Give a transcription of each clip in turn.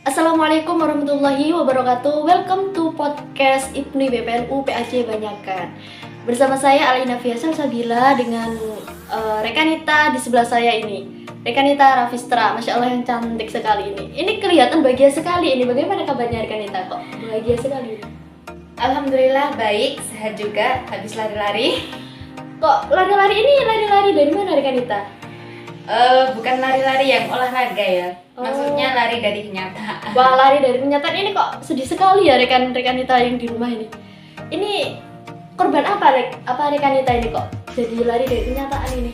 Assalamualaikum warahmatullahi wabarakatuh. Welcome to podcast IPNI BPNU PAJ Banyakan. Bersama saya Alina Fiasal Sabila dengan rekanita di sebelah saya ini, rekanita Rafistra. Masya Allah yang cantik sekali ini. Ini kelihatan bahagia sekali ini. Bagaimana kabarnya rekanita? Kok bahagia sekali ini? Alhamdulillah baik, sehat juga, habis lari-lari. Kok lari-lari ini lari-lari dari mana rekanita? Bukan lari-lari yang olahraga ya, Oh. maksudnya lari dari kenyataan. Wah, lari dari kenyataan ini kok sedih sekali ya rekanita yang di rumah ini. Ini korban apa rekanita ini kok jadi lari dari kenyataan ini?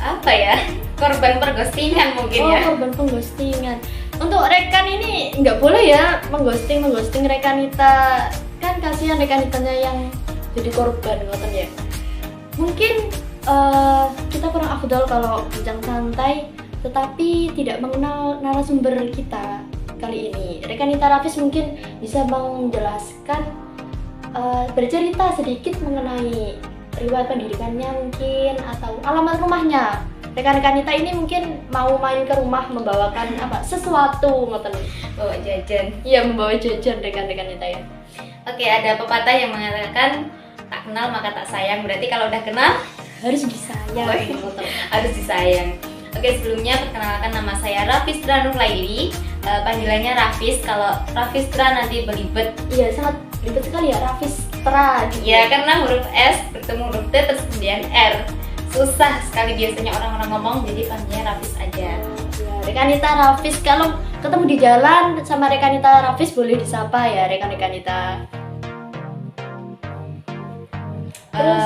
Apa ya? Korban perghostingan mungkin Oh, ya. korban pengghostingan. Untuk rekan ini nggak boleh ya mengghosting rekanita, kan kasihan rekanitanya yang jadi korban ngoten ya. Mungkin kita kurang afdol kalau bincang santai tetapi tidak mengenal narasumber kita kali ini. Rekanita Rafis mungkin bisa menjelaskan, bercerita sedikit mengenai riwayat pendidikannya mungkin atau alamat rumahnya. Rekan-rekanita ini mungkin mau main ke rumah membawakan sesuatu ngoten. Bawa jajan. Iya, membawa jajan rekan-rekanita ya. Oke, ada pepatah yang mengatakan tak kenal maka tak sayang. Berarti kalau udah kenal Harus disayang. ngoten. harus disayang. Oke, sebelumnya perkenalkan nama saya Rafistra Nurlaili. Panggilannya Rafis. Kalau Rafistra nanti belibet. Iya, sangat ribet sekali ya Rafistra. Ya, karena huruf S bertemu huruf T terus kemudian R. Susah sekali biasanya orang-orang ngomong, jadi panggilnya Rafis aja. Ya, rekanita Rafis, kalau ketemu di jalan sama rekanita Rafis boleh disapa ya rekan-rekanita. Terus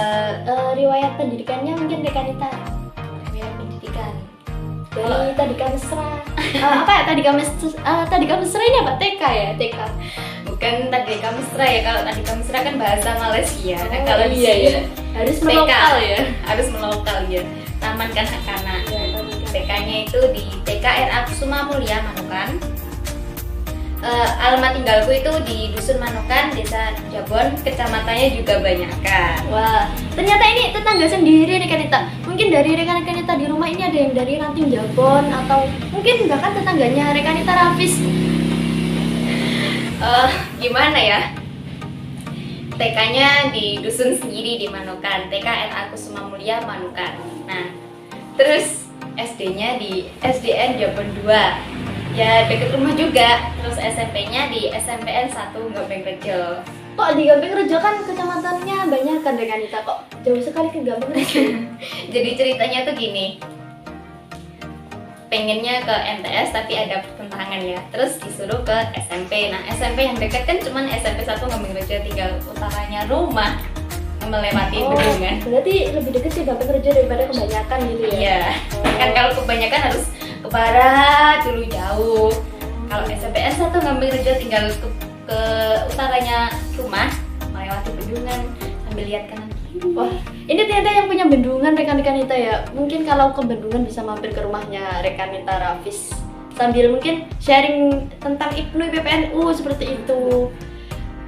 riwayat pendidikannya mungkin rekanita Riwayat pendidikan. dari Tadika Mesra. Tadika Mesra ini apa? TK ya, TK. Bukan Tadika Mesra ya, kalau Tadika Mesra kan bahasa Malaysia. Nah, Oh, kalau di iya, sini iya. Harus TK melokal ya. Harus melokal ya. Taman Kanak-kanak. Ya, Tadika. TK-nya itu di TKRA Kusuma Mulia Manukan. Alamat tinggalku itu di Dusun Manukan, Desa Jabon, kecamatannya juga Banyakan. Wah, ternyata ini tetangga sendiri rekanita. Mungkin dari rekan-rekanita di rumah ini ada yang dari Ranting Jabon atau mungkin bahkan tetangganya rekanita Rafis. Gimana ya? TK-nya di dusun sendiri di Manukan, TKRA Kusuma Mulia Manukan. Nah, terus SD-nya di SDN Jabon 2. Ya deket rumah juga. Terus SMP-nya di SMPN 1 Gampeng Rejo. Kok di Gampeng Rejo kan kecamatannya banyak kan rekanita, kok jauh sekali ke Gampeng Rejo. Jadi ceritanya tuh gini. Pengennya ke MTS tapi ada pertentangan ya. Terus disuruh ke SMP. Nah, SMP yang dekat kan cuman SMP 1 Gampeng Rejo, tinggal utaranya rumah melewati bendungan. Berarti lebih dekat sih Gampeng Rejo daripada kebanyakan gitu ya. Iya. Oh. Kan kalau kebanyakan harus ke barat dulu jauh. Kalau SMPN 1 Gampeng Rejo tinggal ke utaranya rumah melewati bendungan sambil lihat kanan kiri. Wah, ini ternyata yang punya bendungan rekan-rekanita ya. Mungkin kalau ke bendungan bisa mampir ke rumahnya rekanita Rafis sambil mungkin sharing tentang IPNU PPNU seperti itu.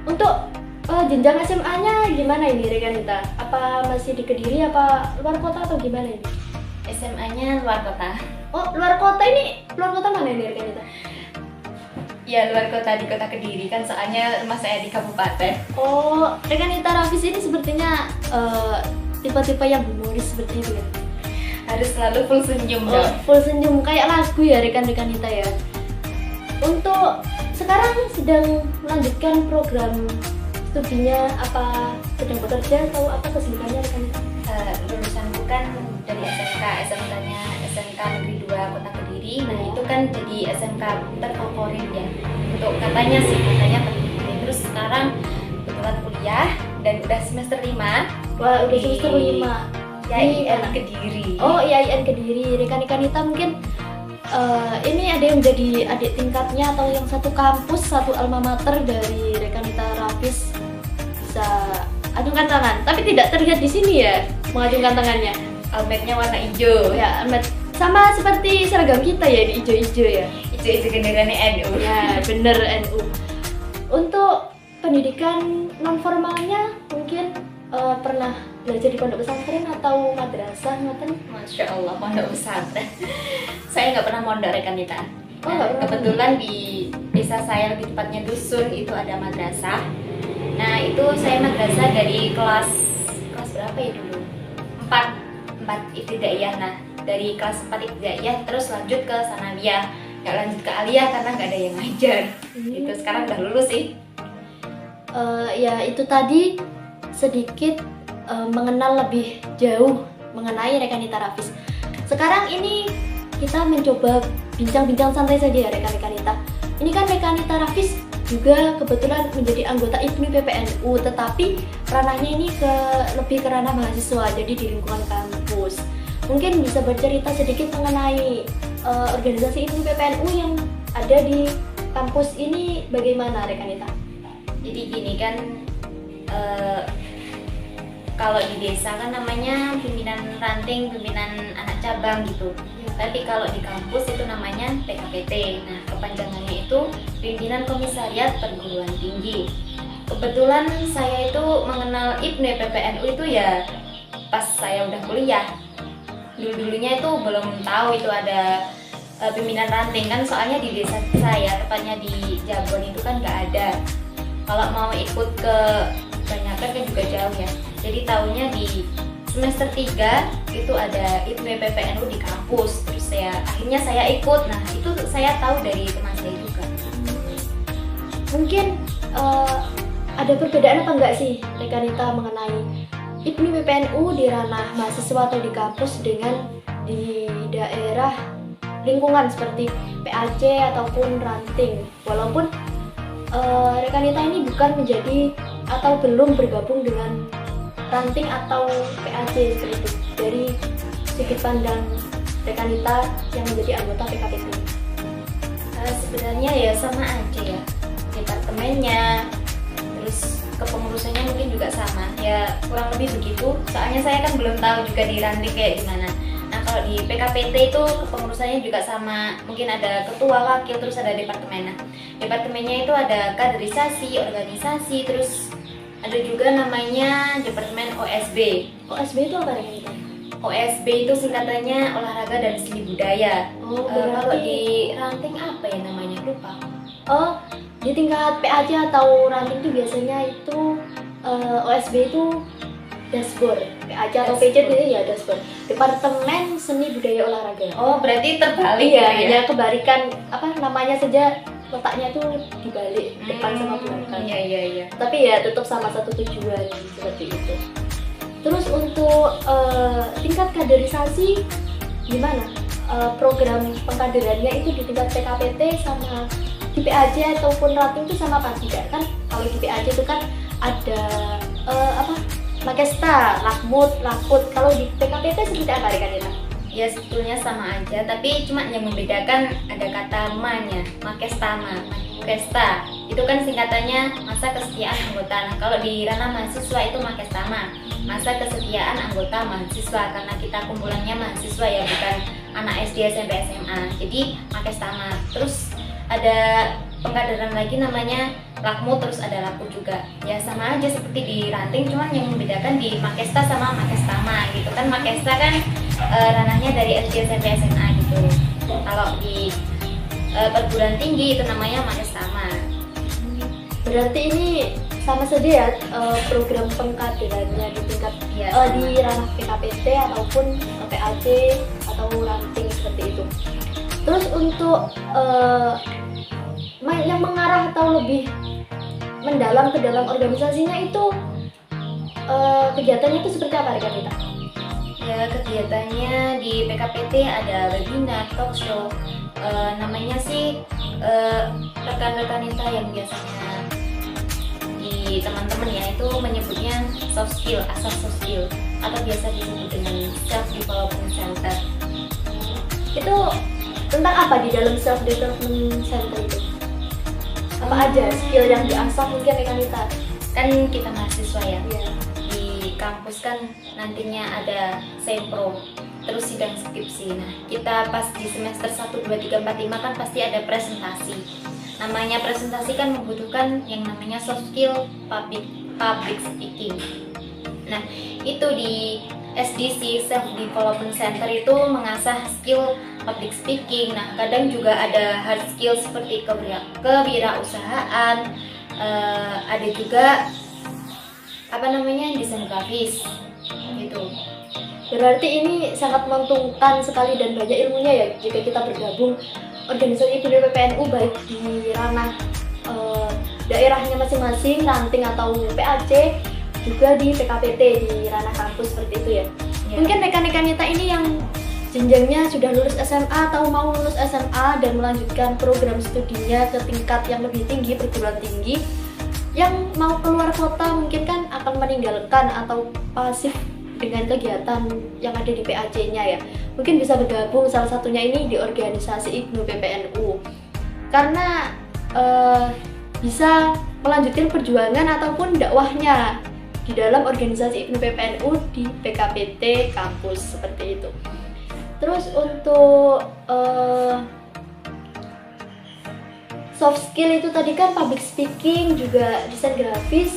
Untuk jenjang SMA-nya gimana ini rekanita? Apa masih di Kediri apa luar kota atau gimana ini? SMA-nya luar kota. Oh, luar kota ini, luar kota mana ini rekanita? Ya luar kota, di kota Kediri kan, soalnya rumah saya di kabupaten. Oh, rekanita Rafis ini sepertinya tipe-tipe yang humoris seperti itu ya. Harus selalu full senyum Oh, dong. full senyum kayak lagu ya rekan-rekanita ya. Untuk sekarang sedang melanjutkan program studinya, apa sedang bekerja atau apa kesibukannya rekanita? Lulusan bukan dari SMK, SMK-nya SMK Negeri 2 Kota Kediri. Nah itu kan jadi SMK terfavorit ya. Untuk katanya sih, katanya terfavorit. Terus sekarang kebetulan kuliah dan udah semester 5. Wah, udah Di semester 5. YIN Kediri. Oh, IAIN Kediri. Rekan-rekanita mungkin ini ada yang jadi adik tingkatnya atau yang satu kampus, satu alma mater dari rekanita Rafis, bisa acungkan tangan. Tapi tidak terlihat di sini ya mengacungkan tangannya. Almetnya warna hijau. Ya, Ahmad. Sama seperti seragam kita ya, di hijau-hijau ya. Hijau-hijau gendernya NU. Ya, bener NU. Untuk pendidikan non formalnya mungkin pernah belajar di pondok pesantren atau madrasah ngoten? Masya Allah, pondok pesantren. Saya nggak pernah mondok rekan kita. Oh, nggak pernah. Kebetulan di desa saya, lebih tepatnya dusun, itu ada madrasah. Nah itu saya madrasah dari kelas berapa ya dulu? 4 ibtidaiyah. Nah dari kelas 4 ibtidaiyah terus lanjut ke sanawiyah, nggak lanjut ke aliyah karena nggak ada yang ngajar. Itu sekarang udah lulus sih. Ya itu tadi sedikit mengenal lebih jauh mengenai Rekanita Rafis. Sekarang ini kita mencoba bincang-bincang santai saja ya rekan-rekanita. Ini kan Rekanita Rafis juga kebetulan menjadi anggota IPMI PPNU, tetapi ranahnya ini lebih ke ranah mahasiswa, jadi di lingkungan kampus. Mungkin bisa bercerita sedikit mengenai organisasi IPMI PPNU yang ada di kampus ini bagaimana Rekanita? Jadi gini kan, kalau di desa kan namanya pimpinan ranting, pimpinan anak cabang gitu. Tapi kalau di kampus itu namanya PKPT. Nah, kepanjangannya itu Pimpinan Komisariat Perguruan Tinggi. Kebetulan saya itu mengenal IPMI PPNU itu ya pas saya udah kuliah. Dulunya itu belum tahu itu ada pimpinan ranting kan, soalnya di desa saya, tepatnya di Jabon itu kan nggak ada. Kalau mau ikut ke Banyakan kan juga jauh ya. Jadi tahunya di semester 3 itu ada IPMI PPNU di kampus. Terus akhirnya saya ikut. Nah itu saya tahu dari teman saya juga. Mungkin ada perbedaan apa enggak sih Rekanita mengenai IPMI PPNU di ranah mahasiswa atau di kampus dengan di daerah lingkungan seperti PAC ataupun ranting? Walaupun Rekanita ini bukan menjadi atau belum bergabung dengan ranting atau PAC seperti itu. Dari sudut pandang Rekanita yang menjadi anggota PKPT. Sebenarnya ya sama aja ya, departemennya, terus kepengurusannya mungkin juga sama ya, kurang lebih begitu. Soalnya saya kan belum tahu juga di ranting kayak gimana. Nah kalau di PKPT itu kepengurusannya juga sama, mungkin ada ketua, wakil, terus ada departemen. Nah departemennya itu ada kaderisasi, organisasi, terus ada juga namanya departemen OSB. OSB itu apa Rekanita? OSB itu singkatannya olahraga dan seni budaya. Kalau di ranting apa ya namanya, lupa. Oh, di tingkat PAC atau ranting itu biasanya itu OSB itu dashboard. PAC atau PC itu ya dashboard. Departemen Seni Budaya Olahraga. Oh, berarti terbalik Iya, ya? ya kebalikan apa namanya saja, letaknya tuh dibalik, depan sama belakang. Iya. Tapi ya tetap sama satu tujuan seperti itu. Terus untuk tingkat kaderisasi gimana? Program pengkaderannya itu di tingkat PKPT sama di PAJ ataupun ranting itu sama apa tidak? Kan kalau di PAJ itu kan ada Makesta, Lakmut, Lakut. Kalau di PKPT seperti apa Rekanita? Ya sebetulnya sama aja, tapi cuma yang membedakan ada kata ma-nya, Makestama, Makesta. Itu kan singkatannya masa kesetiaan anggota. Nah, kalau di ranah mahasiswa itu Makestama, masa kesetiaan anggota mahasiswa, karena kita kumpulannya mahasiswa ya, bukan anak SD, SMP, SMA. Jadi Makestama. Terus ada pengkaderan lagi namanya Lakmut, terus ada Lakut juga. Ya sama aja seperti di ranting, cuman yang membedakan di Makesta sama Makestama gitu kan. Makesta kan ranahnya dari SD, SMP, SMA gitu. Kalau di perguruan tinggi itu namanya Makestama. Berarti ini sama saja ya program pengkaderannya di tingkat di ranah PKPT ataupun PAC atau ranting seperti itu. Terus untuk yang mengarah atau lebih mendalam ke dalam organisasinya itu kegiatannya itu seperti apa Rekanita? Ya kegiatannya di PKPT ada webinar, talk show, namanya sih rekan-rekanita yang biasanya di teman-teman ya itu menyebutnya soft skill, asas soft skill, atau biasa disebut dengan self development center. Itu tentang apa di dalam self development center itu? Apa aja skill yang diasah mungkin Rekanita? Kan kita mahasiswa ya, Iya. di kampus kan nantinya ada sempro, terus sidang skripsi. Nah kita pas di semester 1, 2, 3, 4, 5 kan pasti ada presentasi. Namanya presentasi kan membutuhkan yang namanya soft skill public speaking. Nah itu di SDC Self Development Center itu mengasah skill public speaking. Nah, kadang juga ada hard skill seperti kewirausahaan, ada juga desain grafis gitu. Berarti ini sangat menguntungkan sekali dan banyak ilmunya ya jika kita bergabung organisasi IPNUI PPNU baik di ranah daerahnya masing-masing, ranting atau PAC, juga di PKPT di ranah kampus seperti itu ya. Mungkin rekan-rekan kita ini yang jenjangnya sudah lulus SMA atau mau lulus SMA dan melanjutkan program studinya ke tingkat yang lebih tinggi, perguruan tinggi, yang mau keluar kota mungkin kan akan meninggalkan atau pasif dengan kegiatan yang ada di PAC-nya ya. Mungkin bisa bergabung salah satunya ini di organisasi IPNUI PPNU. Karena bisa melanjutkan perjuangan ataupun dakwahnya di dalam organisasi IPNUI PPNU di PKPT kampus seperti itu. Terus untuk soft skill itu tadi kan public speaking, juga desain grafis,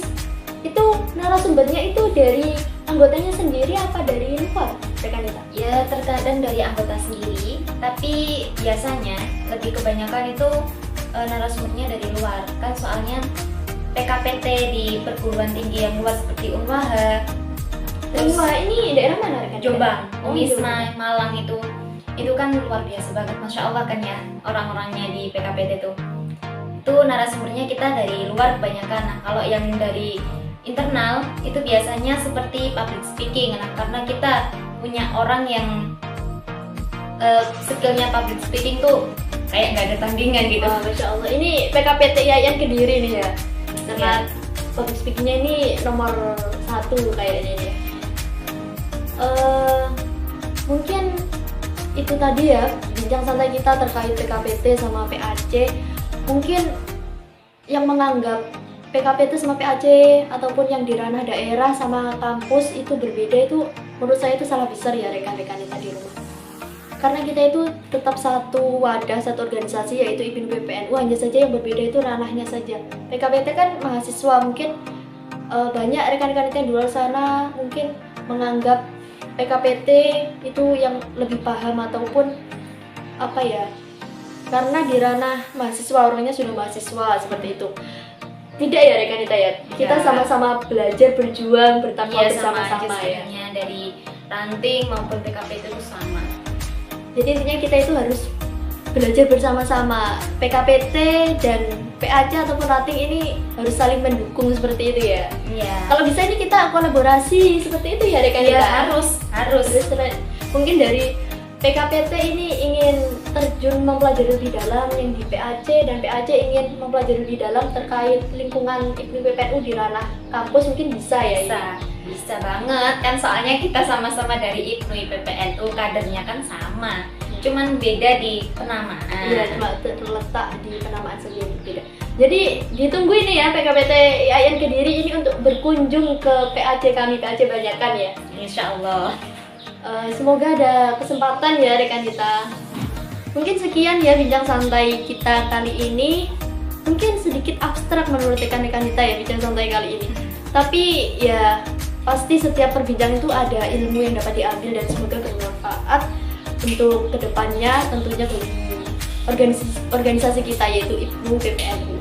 itu narasumbernya itu dari anggotanya sendiri apa dari luar rekan kita? Ya, terkadang dari anggota sendiri, tapi biasanya lebih kebanyakan itu narasumbernya dari luar kan, soalnya PKPT di perguruan tinggi yang luas seperti Unwaha, terus ini daerah mana rekan? Jombang, Unisma, Malang itu kan luar biasa banget, masya Allah kan ya orang-orangnya di PKPT itu narasumbernya kita dari luar kebanyakan. Nah, kalau yang dari internal itu biasanya seperti public speaking. Nah, karena kita punya orang yang skillnya public speaking tuh kayak nggak ada tandingan gitu. Masya Allah, ini PKPT IAIN Kediri nih ya, karena public speakingnya ini nomor 1 kayaknya ini. Mungkin itu tadi ya bincang santai kita terkait PKPT sama PAC. Mungkin yang menganggap PKPT sama PAC ataupun yang di ranah daerah sama kampus itu berbeda, itu menurut saya itu salah besar ya rekan-rekan kita di rumah. Karena kita itu tetap satu wadah, satu organisasi yaitu IPNUI PPNU, hanya saja yang berbeda itu ranahnya saja. PKPT kan mahasiswa, mungkin banyak rekan-rekan kita yang di luar sana mungkin menganggap PKPT itu yang lebih paham ataupun apa ya, karena di ranah mahasiswa, orangnya sudah mahasiswa seperti itu. Tidak ya rekan kita ya, kita sama-sama belajar, berjuang, bertakwa bersama-sama ya. Dari ranting maupun PKPT itu sama. Jadi intinya kita itu harus belajar bersama-sama. PKPT dan PAC ataupun ranting ini harus saling mendukung seperti itu ya. Iya. Kalau bisa ini kita kolaborasi seperti itu ya rekan kita. Harus. Mungkin dari PKPT ini ingin terjun mempelajari lebih dalam yang di PAC, dan PAC ingin mempelajari lebih dalam terkait lingkungan IPNUI PPNU di ranah kampus, mungkin bisa ya. Bisa banget kan, soalnya kita sama-sama dari IPNUI PPNU, kadernya kan sama, cuman beda di penamaan. Iya, cuma terletak di penamaan saja yang berbeda. Jadi ditunggu ini ya PKPT IAIN Kediri ini untuk berkunjung ke PAC kami, PAC Banyakan ya. Insya Allah. Semoga ada kesempatan ya rekan kita. Mungkin sekian ya bincang santai kita kali ini. Mungkin sedikit abstrak menurut rekan-rekan kita ya bincang santai kali ini. Tapi ya pasti setiap perbincangan itu ada ilmu yang dapat diambil dan semoga bermanfaat untuk kedepannya tentunya bagi organisasi kita yaitu IPNUI PPNU.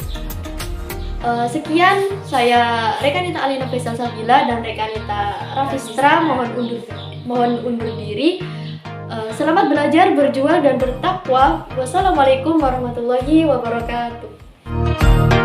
Sekian, saya Rekanita Alina Faisal Sabila dan Rekanita Rafistra mohon undur diri. Selamat belajar, berjuang dan bertakwa. Wassalamualaikum warahmatullahi wabarakatuh.